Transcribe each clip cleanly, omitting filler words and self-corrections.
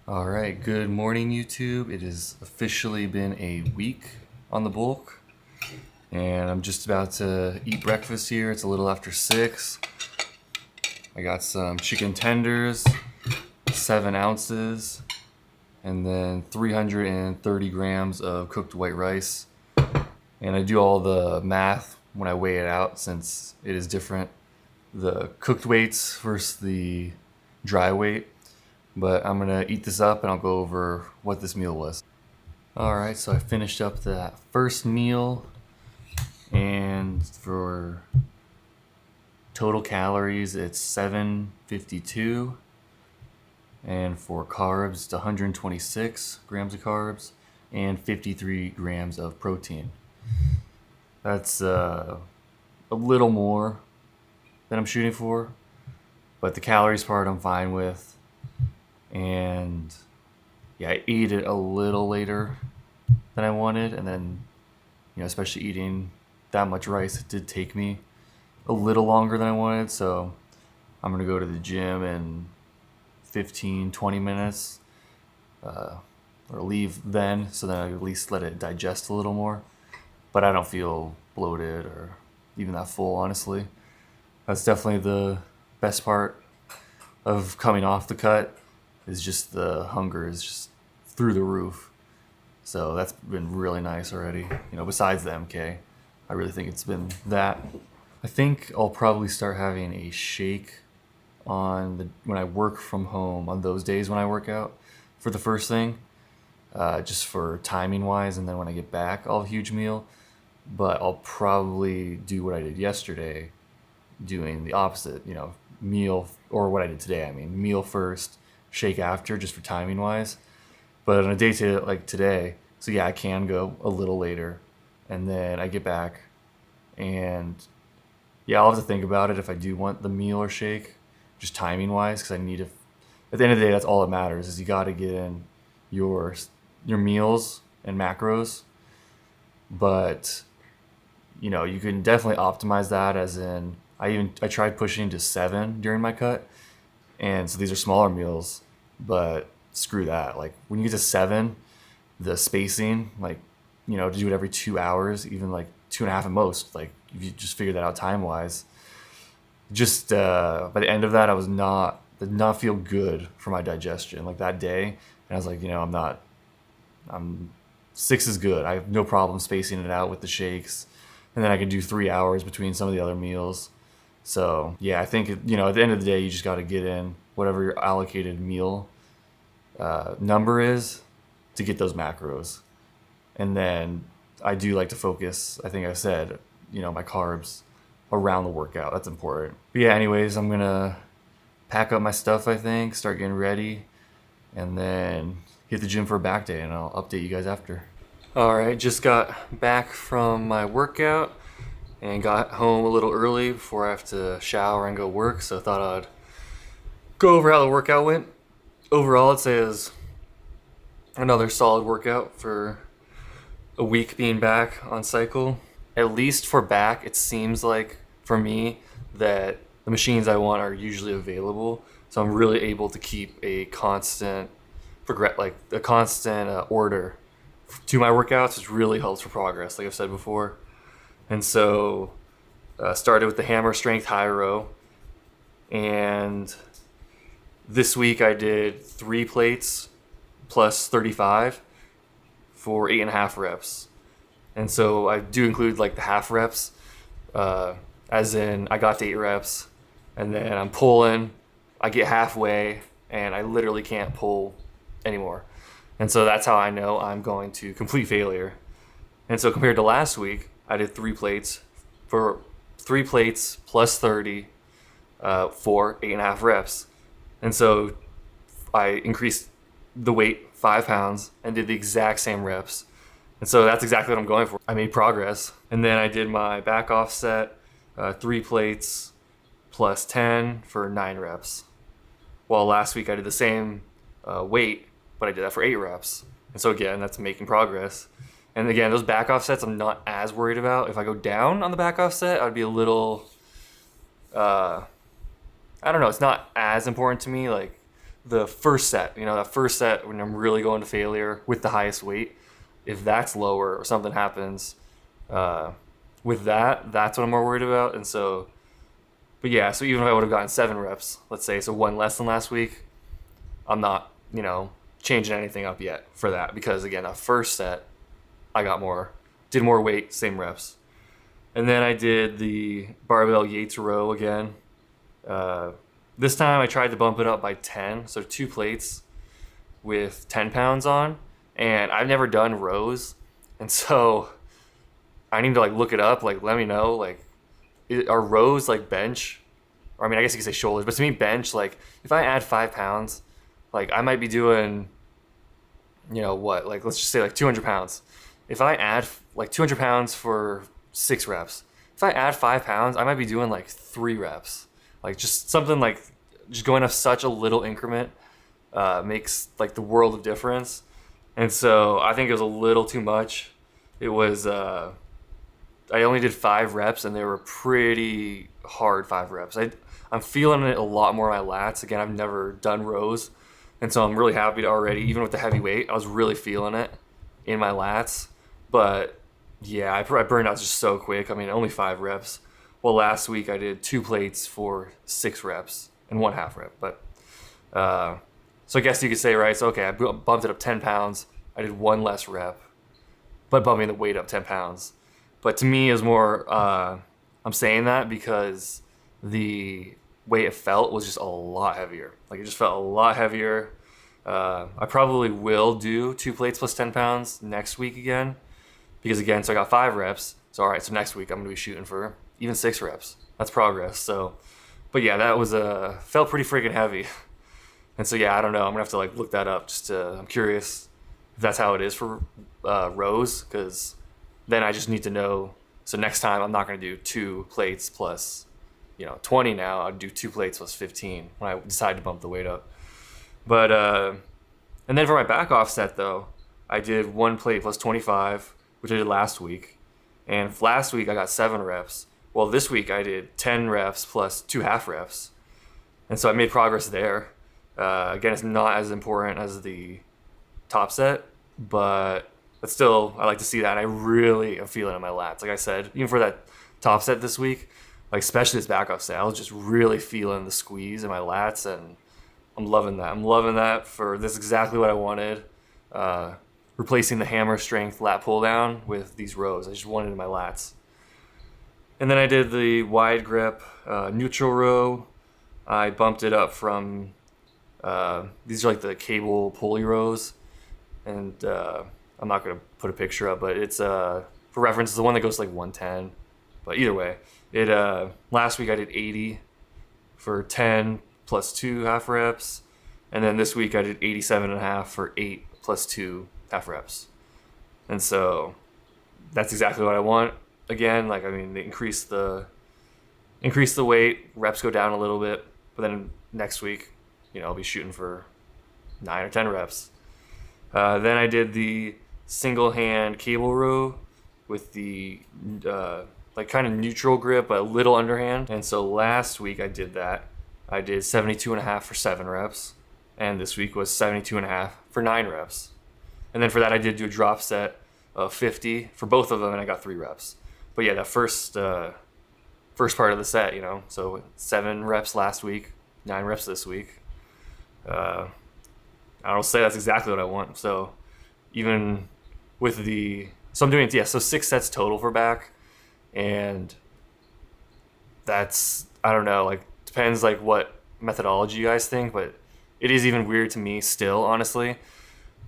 All right, good morning, YouTube. It has officially been a week on the bulk, and I'm just about to eat breakfast here. It's a little after 6. I got some chicken tenders, 7 ounces, and then 330 grams of cooked white rice. And I do all the math when I weigh it out since it is different, the cooked weights versus the dry weight. But I'm gonna eat this up and I'll go over what this meal was. All right, so I finished up that first meal, and for total calories, it's 752, and for carbs, it's 126 grams of carbs and 53 grams of protein. That's a little more than I'm shooting for, but the calories part I'm fine with. And yeah, I ate it a little later than I wanted, and then, especially eating that much rice, it did take me a little longer than I wanted. So I'm gonna go to the gym in 15-20 minutes, or leave then, so then I at least let it digest a little more. But I don't feel bloated or even that full, honestly. That's definitely the best part of coming off the cut, is just the hunger is just through the roof. So that's been really nice already. Besides the MK, I really think it's been that. I think I'll probably start having a shake when I work from home on those days when I work out for the first thing, just for timing wise. And then when I get back, I'll have a huge meal. But I'll probably do what I did yesterday, doing the opposite. Meal, or what I did today. I mean, meal first, shake after, just for timing wise. But on a day like today, so yeah, I can go a little later, and then I get back, and yeah, I'll have to think about it if I do want the meal or shake, just timing wise, because I need to. At the end of the day, that's all that matters, is you got to get in your meals and macros. But you can definitely optimize that, as in I tried pushing to 7 during my cut, and so these are smaller meals, but screw that. Like when you get to 7, the spacing, like, to do it every 2 hours, even like 2.5 at most, like if you just figure that out time wise, just by the end of that, did not feel good for my digestion like that day. And I was like, I'm 6 is good. I have no problem spacing it out with the shakes, and then I can do 3 hours between some of the other meals. So yeah, I think at the end of the day, you just got to get in whatever your allocated meal number is to get those macros. And then I do like to focus, I think I said, my carbs around the workout. That's important. But yeah, anyways, I'm gonna pack up my stuff, I think, start getting ready, and then hit the gym for a back day, and I'll update you guys after. All right, just got back from my workout and got home a little early before I have to shower and go work, so I thought I'd go over how the workout went. Overall, I'd say it was another solid workout for a week being back on cycle. At least for back, it seems like for me that the machines I want are usually available, so I'm really able to keep a constant order to my workouts, which really helps for progress, like I've said before. And so started with the hammer strength high row, and this week I did 3 plates plus 35 for 8.5 reps. And so I do include like the half reps, as in I got to 8 reps, and then I'm pulling, I get halfway, and I literally can't pull anymore. And so that's how I know I'm going to complete failure. And so compared to last week, I did 3 plates plus 30 for 8.5 reps. And so I increased the weight 5 pounds and did the exact same reps. And so that's exactly what I'm going for. I made progress. And then I did my back offset, 3 plates plus 10 for 9 reps. While last week I did the same weight, but I did that for 8 reps. And so again, that's making progress. And again, those back offsets I'm not as worried about. If I go down on the back offset, I'd be a little, I don't know, it's not as important to me. Like the first set, that first set when I'm really going to failure with the highest weight, if that's lower or something happens with that, that's what I'm more worried about. And so, but yeah, so even if I would have gotten 7 reps, let's say, so 1 less than last week, I'm not, changing anything up yet for that, because again, that first set, I did more weight, same reps. And then I did the barbell Yates row again. This time I tried to bump it up by 10, so 2 plates with 10 pounds on, and I've never done rows, and so I need to look it up, let me know, are rows bench? Or I mean, I guess you could say shoulders, but to me bench, if I add 5 pounds, I might be doing, let's just say 200 pounds. If I add 200 pounds for 6 reps, if I add 5 pounds, I might be doing 3 reps. Just something just going up such a little increment makes the world of difference. And so I think it was a little too much. It was, I only did 5 reps, and they were pretty hard 5 reps. I'm feeling it a lot more in my lats. Again, I've never done rows, and so I'm really happy to already, even with the heavy weight, I was really feeling it in my lats. But yeah, I burned out just so quick. I mean, only 5 reps. Well, last week I did 2 plates for 6 reps and 1 half rep. But so I guess you could say, right, so okay, I bumped it up 10 pounds. I did 1 less rep, but bumping the weight up 10 pounds. But to me, is more, I'm saying that because the way it felt was just a lot heavier. It just felt a lot heavier. I probably will do 2 plates plus 10 pounds next week again, because again, so I got 5 reps. So all right, so next week I'm gonna be shooting for even 6 reps. That's progress. So, but yeah, that was felt pretty freaking heavy. And so yeah, I don't know. I'm gonna have to look that up. I'm curious if that's how it is for rows, because then I just need to know. So next time I'm not gonna do 2 plates plus 20 now. I'll do 2 plates plus 15 when I decide to bump the weight up. But and then for my back off set though, I did 1 plate plus 25, which I did last week. And last week I got 7 reps. Well, this week I did 10 reps plus 2 half reps. And so I made progress there. Again, it's not as important as the top set, but still, I like to see that. And I really am feeling it in my lats. Like I said, even for that top set this week, especially this back off set, I was just really feeling the squeeze in my lats, and I'm loving that. I'm loving that. This is exactly what I wanted. Replacing the hammer strength lat pull down with these rows. I just wanted it in my lats. And then I did the wide grip neutral row. I bumped it up from, these are the cable pulley rows. And I'm not going to put a picture up, but it's, for reference, it's the one that goes 110. But either way, last week I did 80 for 10 plus 2 half reps. And then this week I did 87.5 for 8 plus 2 half reps. And so that's exactly what I want. Again, they increase the weight, reps go down a little bit, but then next week, I'll be shooting for 9 or 10 reps. Then I did the single hand cable row with the kind of neutral grip, but a little underhand. And so last week I did that. I did 72.5 for 7 reps, and this week was 72.5 for 9 reps. And then for that I did do a drop set of 50 for both of them, and I got 3 reps. But yeah, that first part of the set, so 7 reps last week, 9 reps this week. I'll say that's exactly what I want. So even with so I'm doing, so 6 sets total for back, and that's, I don't know, depends what methodology you guys think, but it is even weird to me still, honestly,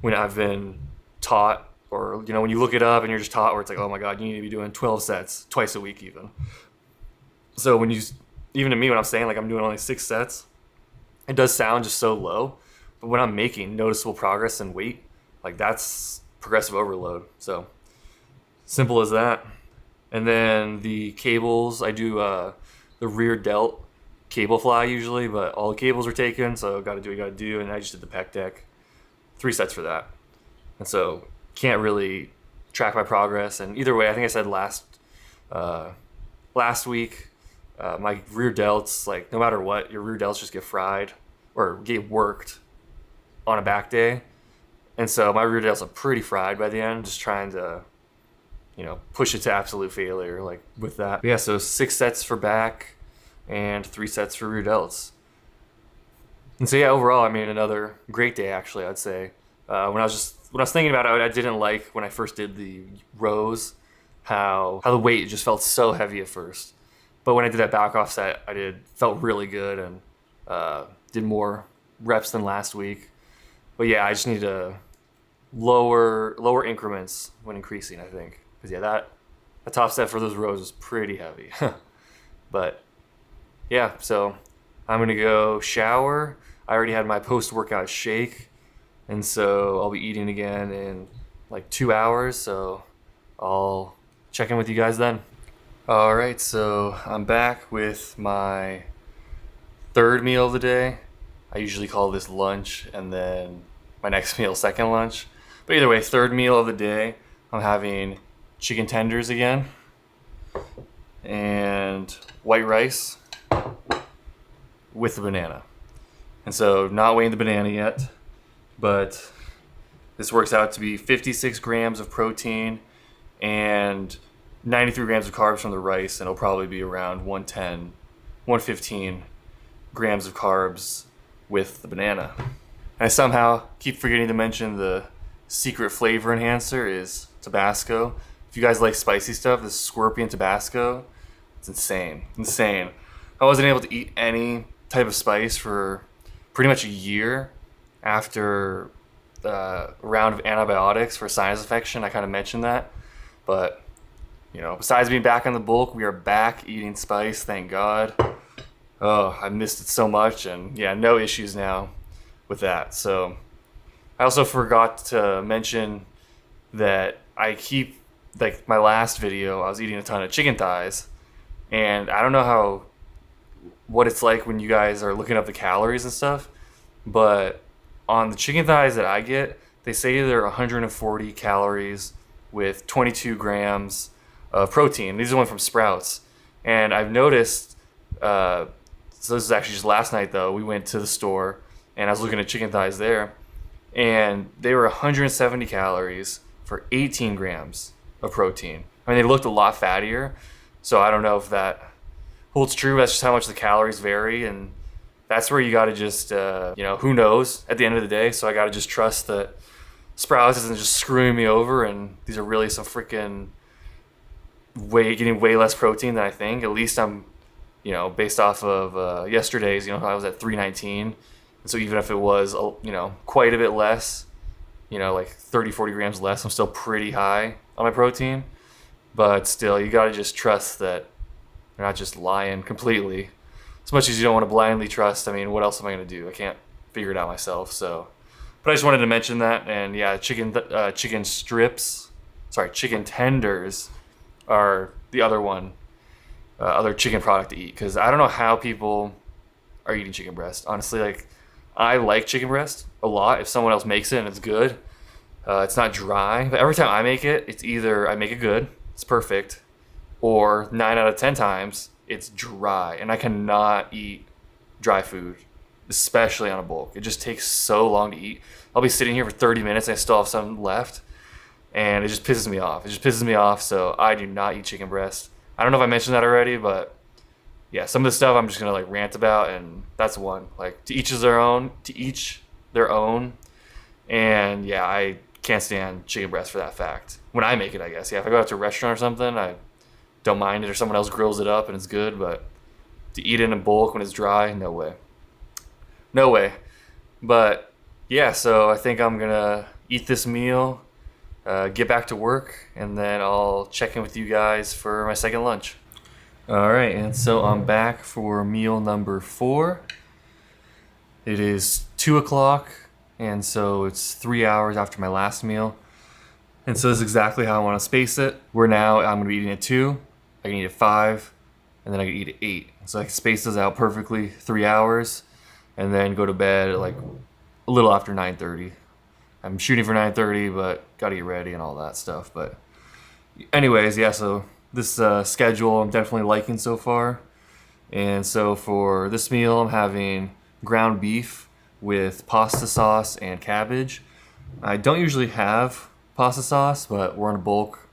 when I've been taught, or when you look it up and you're just taught where it's oh my god, you need to be doing 12 sets twice a week even. So even to me, when I'm saying I'm doing only 6 sets, it does sound just so low, but when I'm making noticeable progress in weight, that's progressive overload. So simple as that. And then the cables, I do the rear delt cable fly usually, but all the cables are taken, so got to do what you got to do. And I just did the pec deck, 3 sets for that. And so can't really track my progress. And either way, I think I said last week, my rear delts, no matter what, your rear delts just get fried or get worked on a back day. And so my rear delts are pretty fried by the end, just trying to, push it to absolute failure like with that. But yeah, so 6 sets for back and 3 sets for rear delts. And so yeah, overall, I mean, another great day actually, I'd say. When I was thinking about it, I didn't like when I first did the rows how the weight just felt so heavy at first. But when I did that back off set, felt really good and did more reps than last week. But yeah, I just need to lower increments when increasing, I think. Because yeah, that top set for those rows was pretty heavy. But yeah, so I'm gonna go shower. I already had my post-workout shake, and so I'll be eating again in like 2 hours. So I'll check in with you guys then. All right, so I'm back with my third meal of the day. I usually call this lunch, and then my next meal second lunch. But either way, third meal of the day, I'm having chicken tenders again and white rice with the banana. And so not weighing the banana yet, but this works out to be 56 grams of protein and 93 grams of carbs from the rice, and it'll probably be around 110, 115 grams of carbs with the banana. And I somehow keep forgetting to mention the secret flavor enhancer is Tabasco. If you guys like spicy stuff, this Scorpion Tabasco, it's insane. I wasn't able to eat any type of spice for pretty much a year after a round of antibiotics for sinus infection. I kind of mentioned that. But, besides being back on the bulk, we are back eating spice, thank God. Oh, I missed it so much, and yeah, no issues now with that. So I also forgot to mention that I keep, like my last video, I was eating a ton of chicken thighs, and I don't know what it's like when you guys are looking up the calories and stuff, but on the chicken thighs that I get, they say they're 140 calories with 22 grams of protein. These are one from Sprouts. And I've noticed, so this is actually just last night though, we went to the store and I was looking at chicken thighs there, and they were 170 calories for 18 grams of protein. I mean, they looked a lot fattier, so I don't know if that holds true. That's just how much the calories vary, and that's where you got to just, who knows at the end of the day. So I got to just trust that Sprouts isn't just screwing me over, and these are really some freaking getting way less protein than I think. At least I'm, based off of yesterday's, I was at 319. And so even if it was, quite a bit less, like 30, 40 grams less, I'm still pretty high on my protein. But still, you got to just trust that they're not just lying completely. As much as you don't want to blindly trust, I mean, what else am I going to do? I can't figure it out myself. So, but I just wanted to mention that. And yeah, chicken tenders are the other chicken product to eat. Because I don't know how people are eating chicken breast. Honestly, like, I like chicken breast a lot. If someone else makes it and it's good, it's not dry. But every time I make it, it's either I make it good, it's perfect, or 9 out of 10 times it's dry. And I cannot eat dry food, especially on a bulk. It just takes so long to eat. I'll be sitting here for 30 minutes and I still have some left, and it just pisses me off. So I do not eat chicken breast. I don't know if I mentioned that already, but yeah, some of the stuff I'm just gonna like rant about, and that's one. Like, to each their own. And yeah, I can't stand chicken breast for that fact. When I make it, I guess. Yeah, if I go out to a restaurant or something, I don't mind it, or someone else grills it up and it's good, but to eat it in bulk when it's dry, no way. But yeah, so I think I'm gonna eat this meal, get back to work, and then I'll check in with you guys for my second lunch. All right, and so I'm back for meal number 4. It is 2 o'clock, and so it's 3 hours after my last meal. And so this is exactly how I want to space it. I'm going to be eating at 2, I can eat at 5, and then I can eat at 8. So I can space those out perfectly, 3 hours, and then go to bed at like a little after 9:30. I'm shooting for 9:30, but got to get ready and all that stuff. But anyways, yeah, so this schedule I'm definitely liking so far. And so for this meal, I'm having ground beef with pasta sauce and cabbage. I don't usually have pasta sauce, but we're on a bulk.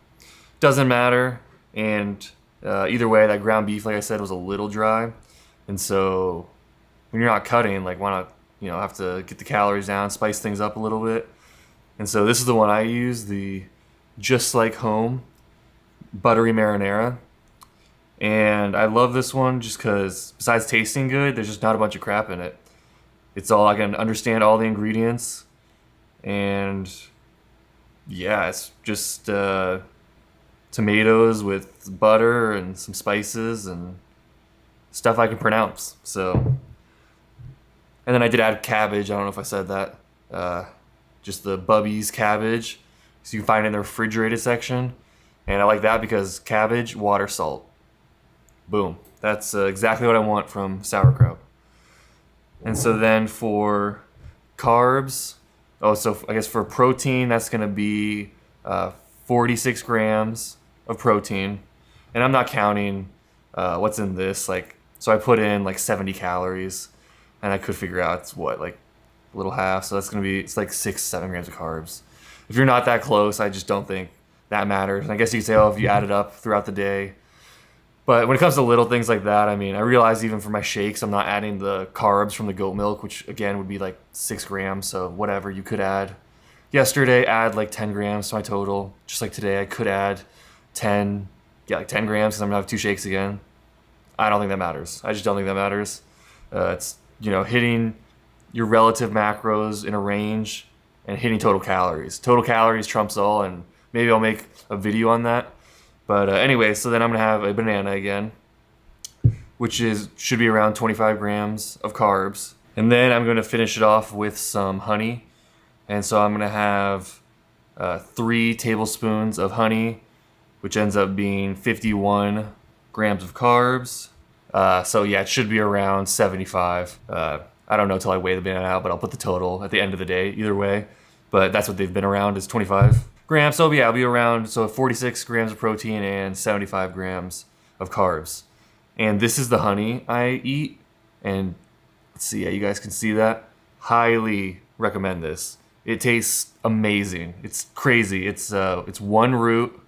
Doesn't matter. And either way, that ground beef, like I said, was a little dry. And so when you're not cutting, like why not, have to get the calories down, spice things up a little bit. And so this is the one I use, the Just Like Home buttery marinara. And I love this one just because besides tasting good, there's just not a bunch of crap in it. It's all, I can understand all the ingredients. And yeah, it's just tomatoes with butter and some spices and stuff I can pronounce. So, and then I did add cabbage. I don't know if I said that. Just the Bubby's cabbage. So you can find it in the refrigerated section. And I like that because cabbage, water, salt. Boom. That's exactly what I want from sauerkraut. And so then for carbs, so I guess for protein, that's going to be 46 grams of protein. And I'm not counting what's in this. So I put in 70 calories, and I could figure out it's what, a little half. So that's going to be, it's 6-7 grams of carbs. If you're not that close, I just don't think that matters. And I guess you could say, if you add it up throughout the day. But when it comes to little things like that, I realize even for my shakes, I'm not adding the carbs from the goat milk, which again would be 6 grams. So whatever you could add. Yesterday, add 10 grams to my total. Just like today, I could add 10 grams because I'm gonna have 2 shakes again. I don't think that matters. I just don't think that matters. It's, hitting your relative macros in a range and hitting total calories. Total calories trumps all, and maybe I'll make a video on that. But anyway, so then I'm gonna have a banana again, which should be around 25 grams of carbs. And then I'm gonna finish it off with some honey. And so I'm gonna have 3 tablespoons of honey, which ends up being 51 grams of carbs. So yeah, it should be around 75. I don't know till I weigh the banana out, but I'll put the total at the end of the day, either way. But that's what they've been around, is 25 grams. So yeah, I'll be around 46 grams of protein and 75 grams of carbs. And this is the honey I eat. And let's see, yeah, you guys can see that. Highly recommend this. It tastes amazing. It's crazy. It's one root,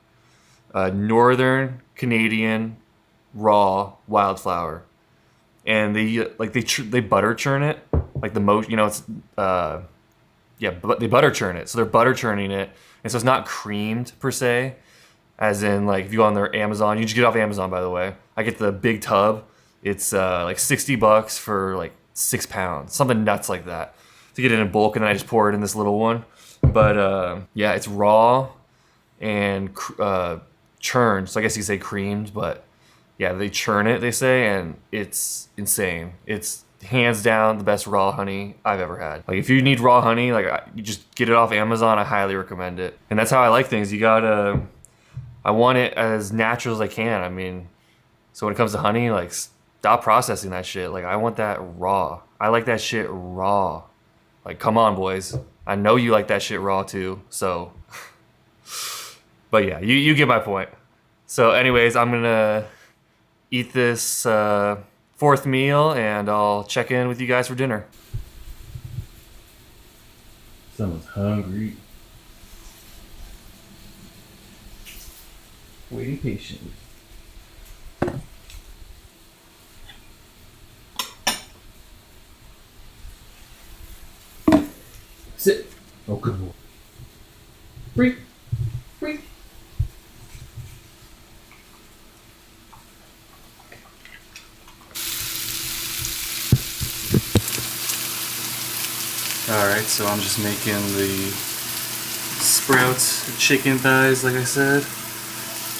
Northern Canadian raw wildflower, and they butter churn it but they butter churn it. So they're butter churning it, and so it's not creamed per se, as in if you go on their Amazon, you just get it off Amazon, by the way. I get the big tub. It's $60 for 6 pounds, something nuts like that, to get it in bulk, and then I just pour it in this little one. But yeah, it's raw and churned, so I guess you could say creamed, but yeah, they churn it, they say, and it's insane. It's hands down the best raw honey I've ever had. If you need raw honey, you just get it off Amazon. I highly recommend it. And that's how I like things. I want it as natural as I can. So when it comes to honey, stop processing that shit. I want that raw. I like that shit raw. Come on, boys. I know you like that shit raw too, so. But yeah, you get my point. So anyways, I'm gonna eat this 4th meal, and I'll check in with you guys for dinner. Someone's hungry. Waiting patiently. Sit. Oh, good boy. Breathe. Breathe. Alright, so I'm just making the Sprouts chicken thighs, like I said.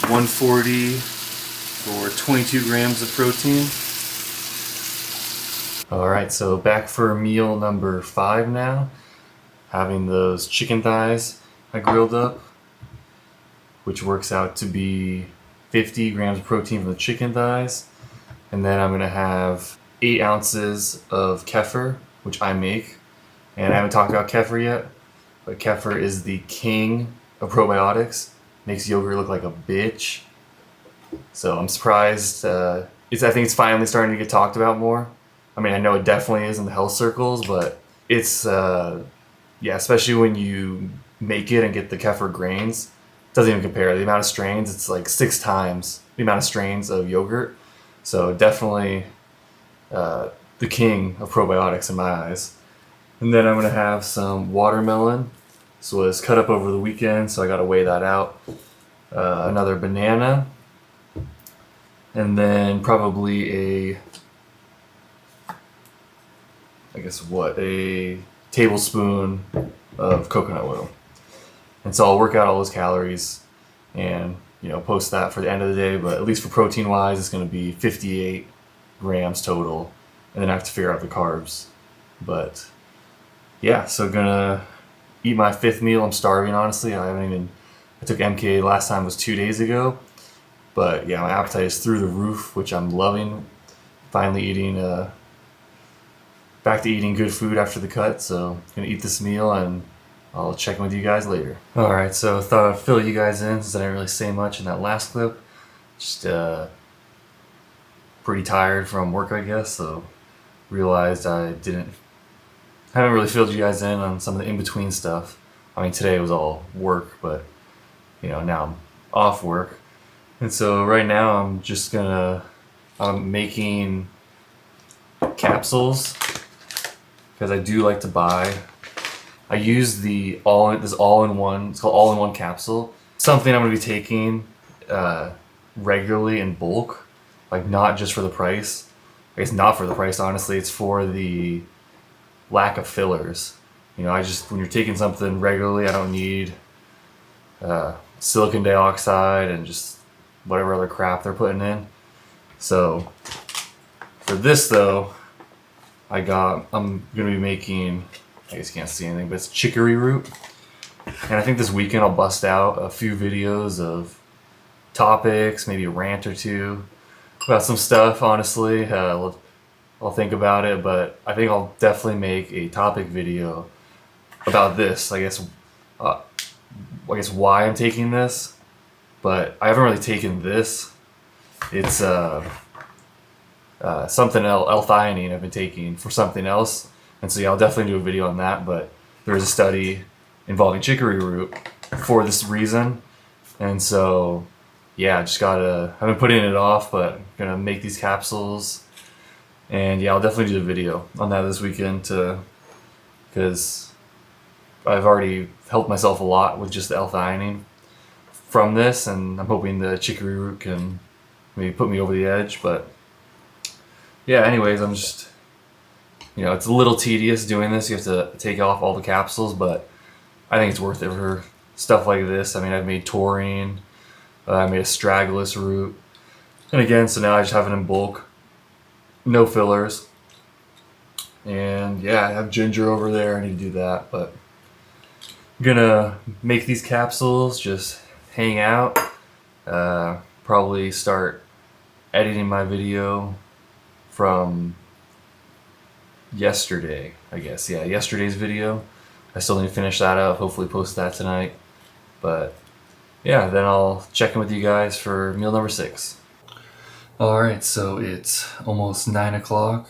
140 for 22 grams of protein. Alright, so back for meal number 5 now. Having those chicken thighs I grilled up, which works out to be 50 grams of protein from the chicken thighs. And then I'm going to have 8 ounces of kefir, which I make. And I haven't talked about kefir yet, but kefir is the king of probiotics. Makes yogurt look like a bitch. So I'm surprised. I think it's finally starting to get talked about more. I know it definitely is in the health circles, but it's yeah, especially when you make it and get the kefir grains, it doesn't even compare. The amount of strains, it's like 6 times the amount of strains of yogurt. So definitely the king of probiotics in my eyes. And then I'm gonna have some watermelon. This was cut up over the weekend, so I gotta weigh that out. Another banana, and then probably a tablespoon of coconut oil. And so I'll work out all those calories and post that for the end of the day. But at least for protein wise, it's going to be 58 grams total, and then I have to figure out the carbs. But yeah, so gonna eat my 5th meal. I'm starving, honestly. I took MK last time was 2 days ago, but yeah, my appetite is through the roof, which I'm loving. Finally eating back to eating good food after the cut. So gonna eat this meal and I'll check in with you guys later. Alright, so thought I'd fill you guys in since I didn't really say much in that last clip. Just pretty tired from work, I guess, so realized I haven't really filled you guys in on some of the in-between stuff. I mean, today was all work, but now I'm off work. And so right now I'm making capsules because I do like to buy. I use this all-in-one. It's called all-in-one capsule. Something I'm going to be taking regularly in bulk, like not just for the price. I guess not for the price, honestly. It's for the lack of fillers. When you're taking something regularly, I don't need silicon dioxide and just whatever other crap they're putting in. So for this though, I'm gonna be making, I guess you can't see anything, but it's chicory root. And I think this weekend I'll bust out a few videos of topics, maybe a rant or two about some stuff, honestly. I'll think about it, but I think I'll definitely make a topic video about this. I guess why I'm taking this, but I haven't really taken this. It's something else, L-theanine, I've been taking for something else, and so yeah, I'll definitely do a video on that. But there's a study involving chicory root for this reason, and so yeah, I've been putting it off, but I'm gonna make these capsules. And yeah, I'll definitely do the video on that this weekend because I've already helped myself a lot with just the L-theanine from this, and I'm hoping the chicory root can maybe put me over the edge. But yeah, anyways, I'm just, it's a little tedious doing this. You have to take off all the capsules, but I think it's worth it for stuff like this. I mean, I've made taurine, I made astragalus root, and again, so now I just have it in bulk. No fillers. And yeah, I have ginger over there. I need to do that, but I'm gonna make these capsules, just hang out, probably start editing my video from yesterday, I guess. Yeah, yesterday's video. I still need to finish that up, hopefully post that tonight. But yeah, then I'll check in with you guys for meal number 6. Alright, so it's almost 9 o'clock.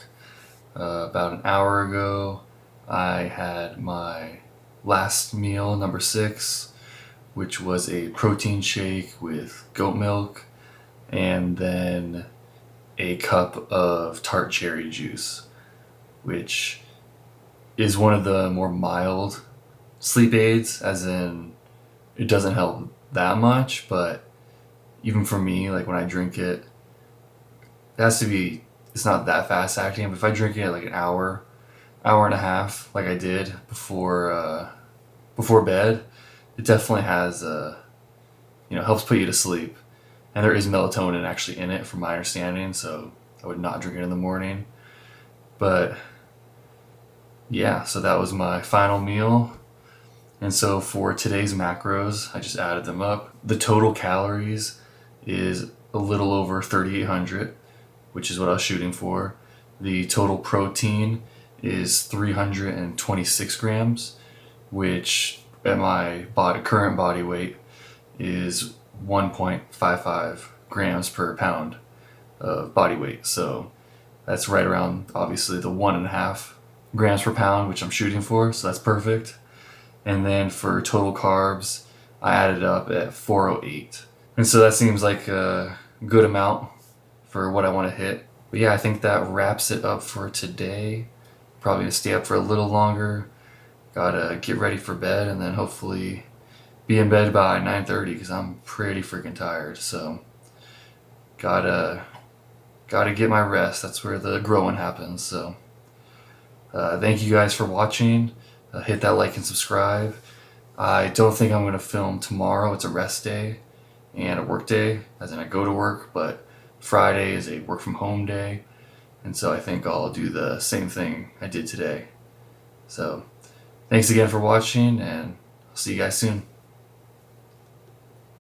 About an hour ago, I had my last meal, number 6, which was a protein shake with goat milk and then a cup of tart cherry juice, which is one of the more mild sleep aids, as in it doesn't help that much, but even for me, like when I drink it, it's not that fast acting, but if I drink it like an hour and a half, like I did before bed, it definitely has helps put you to sleep. And there is melatonin actually in it from my understanding, so I would not drink it in the morning. But yeah, so that was my final meal. And so for today's macros, I just added them up. The total calories is a little over 3,800, which is what I was shooting for. The total protein is 326 grams, which at my current body weight is 1.55 grams per pound of body weight. So that's right around, obviously, the 1.5 grams per pound, which I'm shooting for, so that's perfect. And then for total carbs, I added up at 408. And so that seems like a good amount for what I want to hit. But yeah, I think that wraps it up for today. Probably gonna stay up for a little longer. Gotta get ready for bed and then hopefully be in bed by 9:30 because I'm pretty freaking tired. So gotta get my rest. That's where the growing happens. So thank you guys for watching. Hit that like and subscribe. I don't think I'm gonna film tomorrow. It's a rest day and a work day, as in I go to work, but Friday is a work from home day. And so I think I'll do the same thing I did today. So thanks again for watching, and I'll see you guys soon.